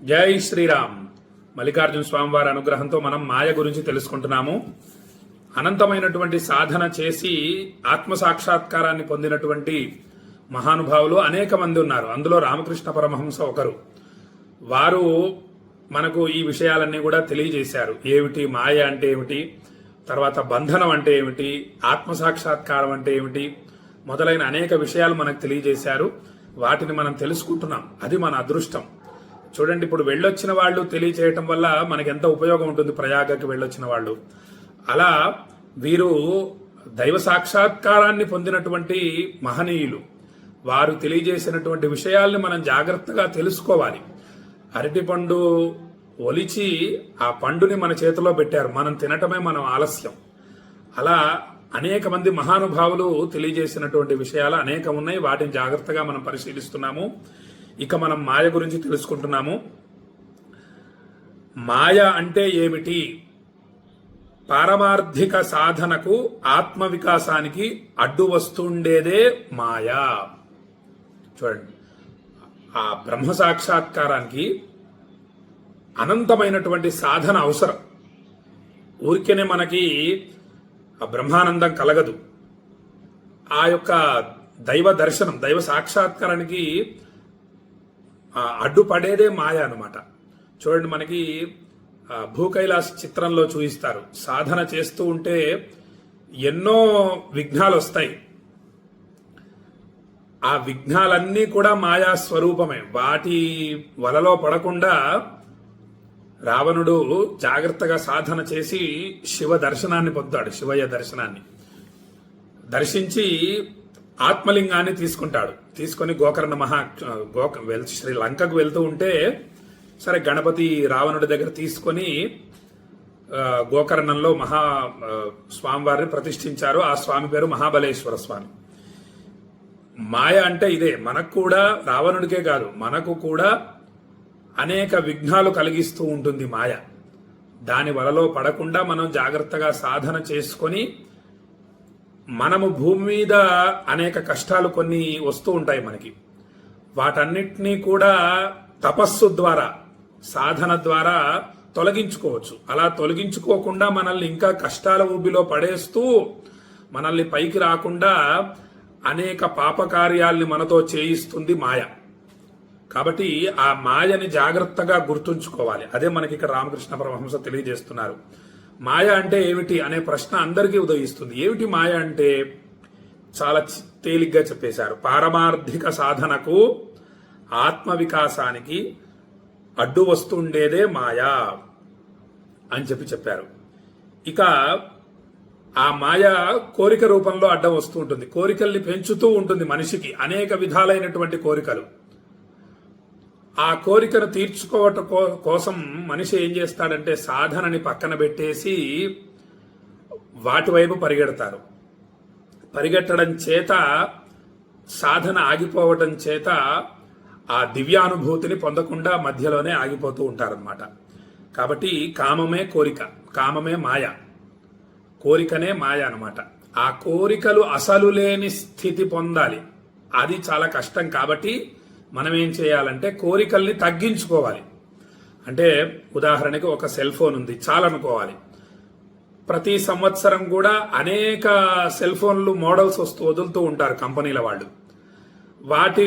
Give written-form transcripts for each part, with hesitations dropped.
జై శ్రీరామ్. మల్లికార్జున స్వామివారి అనుగ్రహంతో మనం మాయ గురించి తెలుసుకుంటున్నాము. అనంతమైనటువంటి సాధన చేసి ఆత్మ సాక్షాత్కారాన్ని పొందినటువంటి మహానుభావులు అనేక మంది ఉన్నారు. అందులో రామకృష్ణ పరమహంస ఒకరు. వారు మనకు ఈ విషయాలన్నీ కూడా తెలియజేశారు. ఏమిటి మాయ అంటే ఏమిటి, తర్వాత బంధనం అంటే ఏమిటి, ఆత్మ సాక్షాత్కారం అంటే ఏమిటి, మొదలైన అనేక విషయాలు మనకు తెలియజేశారు. వాటిని మనం తెలుసుకుంటున్నాం. అది మన అదృష్టం. చూడండి, ఇప్పుడు వెళ్ళొచ్చిన వాళ్ళు తెలియచేయటం వల్ల మనకి ఎంత ఉపయోగం ఉంటుంది. ప్రయాగకి వెళ్ళొచ్చిన వాళ్ళు అలా వీరు దైవ సాక్షాత్కారాన్ని పొందినటువంటి మహనీయులు. వారు తెలియజేసినటువంటి విషయాల్ని మనం జాగ్రత్తగా తెలుసుకోవాలి. అరటిపండు ఒలిచి ఆ పండుని మన చేతిలో పెట్టారు, మనం తినటమే మనం ఆలస్యం. అలా అనేక మంది మహానుభావులు తెలియజేసినటువంటి విషయాలు అనేకం ఉన్నాయి. వాటిని జాగ్రత్తగా మనం పరిశీలిస్తున్నాము. ఇక మనం మాయ గురించి తెలుసుకుంటున్నాము. మాయ అంటే ఏమిటి? పారమార్థిక సాధనకు ఆత్మ వికాసానికి అడ్డు వస్తుండేదే మాయ. చూడండి, ఆ బ్రహ్మ సాక్షాత్కారానికి అనంతమైనటువంటి సాధన అవసరం. ఊరికేనే మనకి ఆ బ్రహ్మానందం కలగదు. ఆ యొక్క దైవ దర్శనం, దైవ సాక్షాత్కారానికి అడ్డుపడేదే మాయ అన్నమాట. చూడండి, మనకి భూకైలాస్ చిత్రంలో చూపిస్తారు. సాధన చేస్తూ ఉంటే ఎన్నో విఘ్నాలు వస్తాయి. ఆ విఘ్నాలన్నీ కూడా మాయా స్వరూపమే. వాటి వలలో పడకుండా రావణుడు జాగ్రత్తగా సాధన చేసి శివ దర్శనాన్ని పొందుతాడు. శివయ్య దర్శనాన్ని దర్శించి ఆత్మలింగాన్ని తీసుకుంటాడు. తీసుకొని గోకర్ణ శ్రీలంకకు వెళ్తూ ఉంటే సరే గణపతి రావణుడి దగ్గర తీసుకొని గోకర్ణంలో స్వామివారిని ప్రతిష్ఠించారు. ఆ స్వామి పేరు మహాబలేశ్వర స్వామి. మాయ అంటే ఇదే. మనకు కూడా, రావణుడికే కాదు, మనకు కూడా అనేక విఘ్నాలు కలిగిస్తూ ఉంటుంది మాయ. దాని వలలో పడకుండా మనం జాగ్రత్తగా సాధన చేసుకొని, మనము భూమి మీద అనేక కష్టాలు కొన్ని వస్తూ ఉంటాయి మనకి. వాటన్నిటినీ కూడా తపస్సు ద్వారా, సాధన ద్వారా తొలగించుకోవచ్చు. అలా తొలగించుకోకుండా మనల్ని ఇంకా కష్టాల ఊబిలో పడేస్తూ మనల్ని పైకి రాకుండా అనేక పాపకార్యాల్ని మనతో చేయిస్తుంది మాయ. కాబట్టి ఆ మాయని జాగ్రత్తగా గుర్తుంచుకోవాలి. అదే మనకి ఇక్కడ రామకృష్ణ పరమహంస తెలియజేస్తున్నారు. మాయ అంటే ఏమిటి అనే ప్రశ్న అందరికీ ఉదయిస్తుంది. ఏమిటి మాయ అంటే చాలా తేలిగ్గా చెప్పేశారు. పారమార్థిక సాధనకు ఆత్మ వికాసానికి అడ్డు వస్తుండేదే మాయా అని చెప్పారు. ఇక ఆ మాయ కోరిక రూపంలో అడ్డం వస్తూ ఉంటుంది. కోరికల్ని పెంచుతూ ఉంటుంది మనిషికి, అనేక విధాలైనటువంటి కోరికలు. ఆ కోరికను తీర్చుకోవటం కోసం మనిషి ఏం చేస్తాడంటే సాధనని పక్కన పెట్టేసి వాటి వైపు పరిగెడతారు. పరిగెట్టడం చేత, సాధన ఆగిపోవటం చేత ఆ దివ్యానుభూతిని పొందకుండా మధ్యలోనే ఆగిపోతూ ఉంటారన్నమాట. కాబట్టి కామమే కోరిక, కామమే మాయ, కోరికనే మాయ అన్నమాట. ఆ కోరికలు అసలు లేని స్థితి పొందాలి. అది చాలా కష్టం. కాబట్టి మనం ఏం చేయాలంటే కోరికల్ని తగ్గించుకోవాలి. అంటే ఉదాహరణకి ఒక సెల్ ఫోన్ ఉంది, చాలనుకోవాలి. ప్రతి సంవత్సరం కూడా అనేక సెల్ ఫోన్లు మోడల్స్ వదులుతూ ఉంటారు కంపెనీల వాళ్ళు. వాటి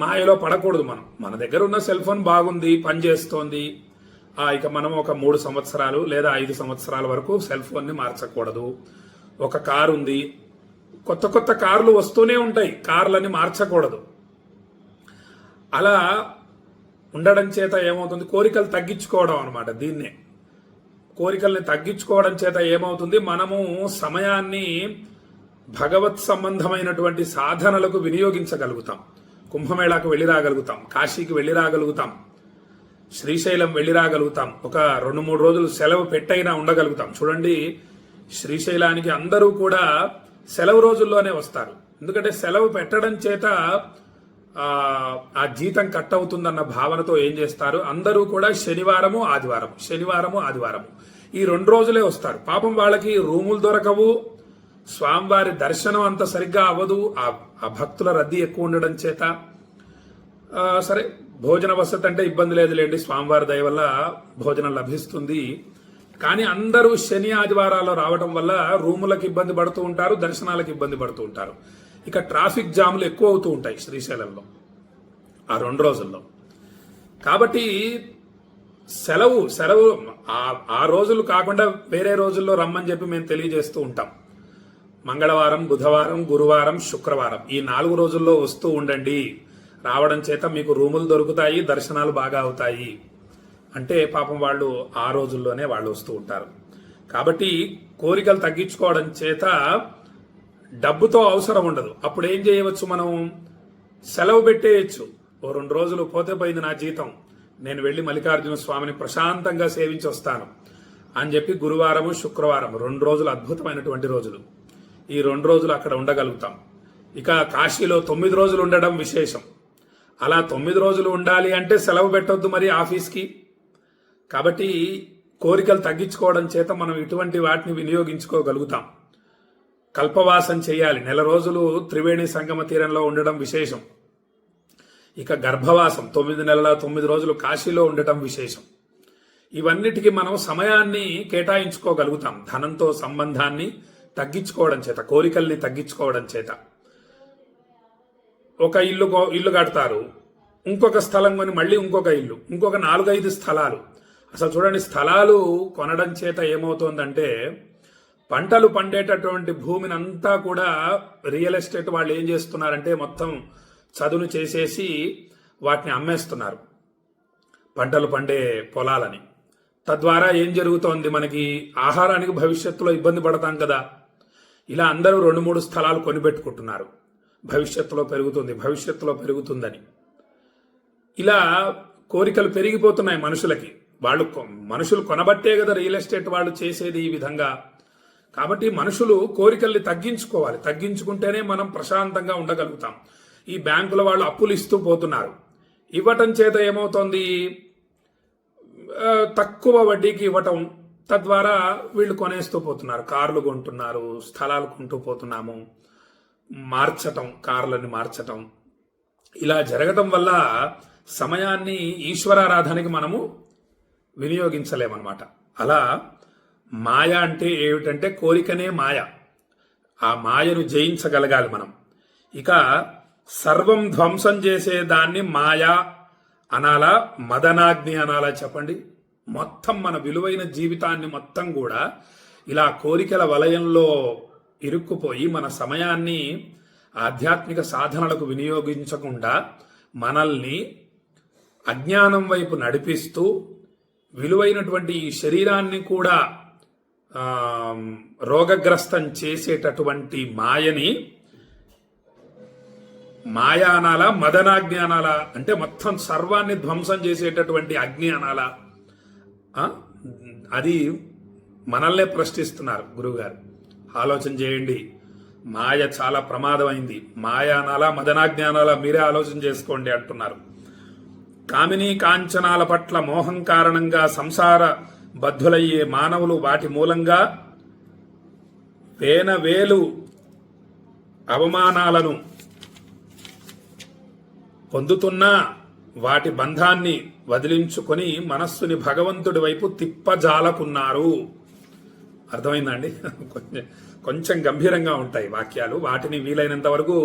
మాయలో పడకూడదు. మన దగ్గర ఉన్న సెల్ ఫోన్ బాగుంది, పనిచేస్తోంది, ఇక మనం ఒక 3 సంవత్సరాలు లేదా 5 సంవత్సరాల వరకు సెల్ ఫోన్ని మార్చకూడదు. ఒక కారు ఉంది, కొత్త కొత్త కార్లు వస్తూనే ఉంటాయి, కార్లని మార్చకూడదు. అలా ఉండడం చేత ఏమవుతుంది? కోరికలు తగ్గించుకోవడం అనమాట. దీన్నే కోరికల్ని తగ్గించుకోవడం చేత ఏమవుతుంది? మనము సమయాన్ని భగవత్ సంబంధమైనటువంటి సాధనలకు వినియోగించగలుగుతాం. కుంభమేళాకు వెళ్ళి రాగలుగుతాం, కాశీకి వెళ్ళి రాగలుగుతాం, శ్రీశైలం వెళ్ళి రాగలుగుతాం, ఒక 2-3 రోజులు సెలవు పెట్టైనా ఉండగలుగుతాం. చూడండి, శ్రీశైలానికి అందరూ కూడా సెలవు రోజుల్లోనే వస్తారు. ఎందుకంటే సెలవు పెట్టడం చేత ఆ జీతం కట్ అవుతుందన్న భావనతో ఏం చేస్తారు, అందరూ కూడా శనివారము ఆదివారము ఈ 2 రోజులే వస్తారు. పాపం వాళ్ళకి రూములు దొరకవు, స్వామివారి దర్శనం అంత సరిగ్గా అవ్వదు. ఆ భక్తుల రద్దీ ఎక్కువ ఉండడం చేత సరే భోజన వసతి అంటే ఇబ్బంది లేదులేండి, స్వామివారి దయ వల్ల భోజనం లభిస్తుంది. కానీ అందరూ శని ఆదివారాల్లో రావడం వల్ల రూములకు ఇబ్బంది పడుతూ ఉంటారు, దర్శనాలకు ఇబ్బంది పడుతూ ఉంటారు. ఇక ట్రాఫిక్ జాములు ఎక్కువ అవుతూ ఉంటాయి శ్రీశైలంలో ఆ 2 రోజుల్లో. కాబట్టి సెలవు ఆ రోజులు కాకుండా వేరే రోజుల్లో రమ్మని చెప్పి మేము తెలియజేస్తూ ఉంటాం. మంగళవారం, బుధవారం, గురువారం, శుక్రవారం ఈ 4 రోజుల్లో వస్తూ ఉండండి. రావడం చేత మీకు రూములు దొరుకుతాయి, దర్శనాలు బాగా అవుతాయి అంటే పాపం వాళ్ళు ఆ రోజుల్లోనే వాళ్ళు వస్తూ ఉంటారు. కాబట్టి కోరికలు తగ్గించుకోవడం చేత డబ్బుతో అవసరం ఉండదు. అప్పుడు ఏం చేయవచ్చు, మనం సెలవు పెట్టేయచ్చు. ఓ 2 రోజులు పోతే పోయింది నా జీతం, నేను వెళ్లి మల్లికార్జున స్వామిని ప్రశాంతంగా సేవించి వస్తాను అని చెప్పి గురువారము, శుక్రవారం 2 రోజులు అద్భుతమైనటువంటి రోజులు. ఈ 2 రోజులు అక్కడ ఉండగలుగుతాం. ఇక కాశీలో 9 రోజులు ఉండడం విశేషం. అలా 9 రోజులు ఉండాలి అంటే సెలవు పెట్టొద్దు మరి ఆఫీస్కి. కాబట్టి కోరికలు తగ్గించుకోవడం చేత మనం ఇటువంటి వాటిని వినియోగించుకోగలుగుతాం. కల్పవాసం చేయాలి, 1 రోజులు త్రివేణి సంగమ తీరంలో ఉండడం విశేషం. ఇక గర్భవాసం 9 నెలల 9 రోజులు కాశీలో ఉండటం విశేషం. ఇవన్నిటికీ మనం సమయాన్ని కేటాయించుకోగలుగుతాం ధనంతో సంబంధాన్ని తగ్గించుకోవడం చేత, కోరికల్ని తగ్గించుకోవడం చేత. ఒక ఇల్లు కడతారు, ఇంకొక స్థలం కొని మళ్ళీ ఇంకొక ఇల్లు, ఇంకొక 4-5 స్థలాలు. అసలు చూడండి, స్థలాలు కొనడం చేత ఏమవుతోందంటే పంటలు పండేటటువంటి భూమిని అంతా కూడా రియల్ ఎస్టేట్ వాళ్ళు ఏం చేస్తున్నారంటే మొత్తం చదును చేసేసి వాటిని అమ్మేస్తున్నారు, పంటలు పండే పొలాలని. తద్వారా ఏం జరుగుతోంది, మనకి ఆహారానికి భవిష్యత్తులో ఇబ్బంది పడతాం కదా. ఇలా అందరూ 2-3 స్థలాలు కొనిపెట్టుకుంటున్నారు, భవిష్యత్తులో పెరుగుతుందని. ఇలా కోరికలు పెరిగిపోతున్నాయి మనుషులకి. మనుషులు కొనబట్టే కదా రియల్ ఎస్టేట్ వాళ్ళు చేసేది ఈ విధంగా. కాబట్టి మనుషులు కోరికల్ని తగ్గించుకోవాలి, తగ్గించుకుంటేనే మనం ప్రశాంతంగా ఉండగలుగుతాం. ఈ బ్యాంకుల వాళ్ళు అప్పులు ఇస్తూ పోతున్నారు, ఇవ్వటం చేత ఏమవుతోంది, తక్కువ వడ్డీకి ఇవ్వటం, తద్వారా వీళ్ళు కొనేస్తూ పోతున్నారు, కార్లు కొంటున్నారు, స్థలాలు కొంటూ పోతున్నాము, మార్చటం, కార్లని మార్చటం. ఇలా జరగటం వల్ల సమయాన్ని ఈశ్వరారాధనకి మనము వినియోగించలేమన్నమాట. అలా మాయ అంటే ఏమిటంటే కోరికనే మాయ. ఆ మాయను జయించగలగాలి మనం. ఇక సర్వం ధ్వంసం చేసేదాన్ని మాయా అనాలా, మదనాగ్ని అనాలా చెప్పండి? మొత్తం మన విలువైన జీవితాన్ని మొత్తం కూడా ఇలా కోరికల వలయంలో ఇరుక్కుపోయి మన సమయాన్ని ఆధ్యాత్మిక సాధనలకు వినియోగించకుండా మనల్ని అజ్ఞానం వైపు నడిపిస్తూ విలువైనటువంటి ఈ శరీరాన్ని కూడా రోగగ్రస్తం చేసేటటువంటి మాయని మాయా అనాలా, మదనాగ్ని అనాలా? అంటే మొత్తం సర్వాన్ని ధ్వంసం చేసేటటువంటి అగ్ని అనాలా? అది మనల్నే ప్రశ్నిస్తున్నారు గురువుగారు. ఆలోచన చేయండి. మాయ చాలా ప్రమాదమైంది. మాయ అనాలా, మదనాగ్ని అనాలా? మీరే ఆలోచన చేసుకోండి అంటున్నారు. కామినీ కాంచనాల పట్ల మోహం కారణంగా సంసార బద్ధులయ్యే మానవులు వాటి మూలంగా వేలు అవమానాలను పొందుతున్నా వాటి బంధాన్ని వదిలించుకొని మనస్సుని భగవంతుడి వైపు తిప్పజాలకున్నారు. అర్థమైందండి? కొంచెం గంభీరంగా ఉంటాయి వాక్యాలు. వాటిని వీలైనంత వరకు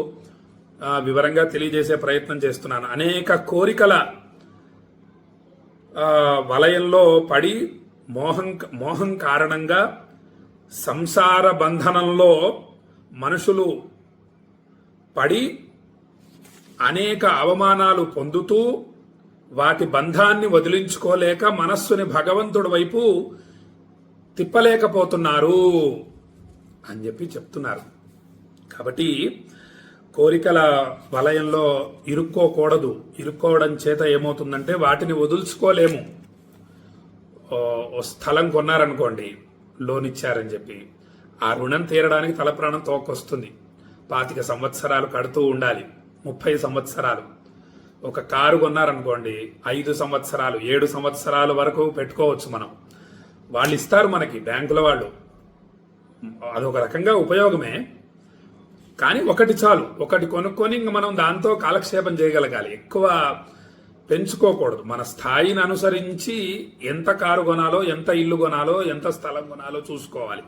వివరంగా తెలియజేసే ప్రయత్నం చేస్తున్నాను. అనేక కోరికల వలయంలో పడి మోహం కారణంగా సంసార బంధనంలో మనుషులు పడి అనేక అవమానాలు పొందుతూ వాటి బంధాన్ని వదిలించుకోలేక మనస్సుని భగవంతుడి వైపు తిప్పలేకపోతున్నారు అని చెప్పి చెప్తున్నారు. కాబట్టి కోరికల వలయంలో ఇరుక్కోకూడదు. ఇరుక్కోవడం చేత ఏమవుతుందంటే వాటిని వదులుచుకోలేము. ఓ స్థలం కొన్నారనుకోండి, లోన్ ఇచ్చారని చెప్పి, ఆ రుణం తీరడానికి తలప్రాణం తోకొస్తుంది. 25 సంవత్సరాలు కడుతూ ఉండాలి, 30 సంవత్సరాలు. ఒక కారు కొన్నారనుకోండి, 5 సంవత్సరాలు 7 సంవత్సరాల వరకు పెట్టుకోవచ్చు మనం. వాళ్ళు ఇస్తారు మనకి, బ్యాంకుల వాళ్ళు. అదొక రకంగా ఉపయోగమే. కానీ ఒకటి చాలు, ఒకటి కొనుక్కొని ఇంక మనం దాంతో కాలక్షేపం చేయగలగాలి. ఎక్కువ పెంచుకోకూడదు. మన స్థాయిని అనుసరించి ఎంత కారు కొనాలో, ఎంత ఇల్లు కొనాలో, ఎంత స్థలం కొనాలో చూసుకోవాలి.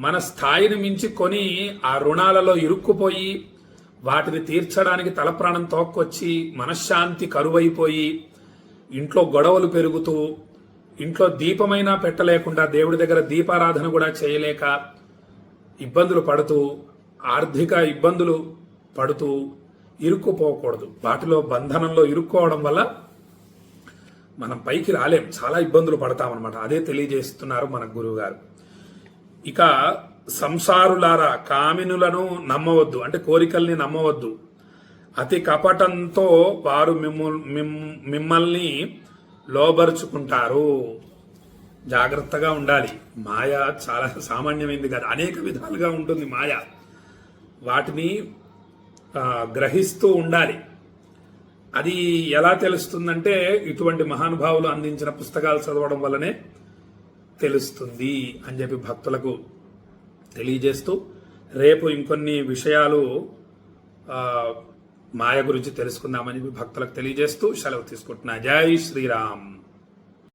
మన స్థాయిని మించి కొని ఆ రుణాలలో ఇరుక్కుపోయి వాటిని తీర్చడానికి తలప్రాణం తోక్కొచ్చి మనశ్శాంతి కరువైపోయి ఇంట్లో గొడవలు పెరుగుతూ ఇంట్లో దీపమైనా పెట్టలేకుండా దేవుడి దగ్గర దీపారాధన కూడా చేయలేక ఇబ్బందులు పడుతూ ఆర్థిక ఇబ్బందులు పడుతూ ఇరుక్కుపోకూడదు. వాటిలో బంధనంలో ఇరుక్కోవడం వల్ల మనం పైకి రాలేం, చాలా ఇబ్బందులు పడతామన్నమాట. అదే తెలియజేస్తున్నారు మన గురువు గారు. ఇక సంసారులారా, కామినులను నమ్మవద్దు, అంటే కోరికల్ని నమ్మవద్దు. అతి కపటంతో వారు మిమ్మల్ని లోబరుచుకుంటారు. జాగ్రత్తగా ఉండాలి. మాయ చాలా సామాన్యమైంది కాదు, అనేక విధాలుగా ఉంటుంది మాయ. వాటిని గ్రహిస్తూ ఉండాలి. అది ఎలా తెలుస్తుందంటే ఇటువంటి మహానుభావులు అందించిన పుస్తకాలు చదవడం వల్లనే తెలుస్తుంది అని చెప్పి భక్తులకు తెలియజేస్తూ, రేపు ఇంకొన్ని విషయాలు మాయ గురించి తెలుసుకుందామని భక్తులకు తెలియజేస్తూ సెలవు తీసుకుంటున్నా. జై శ్రీరామ్.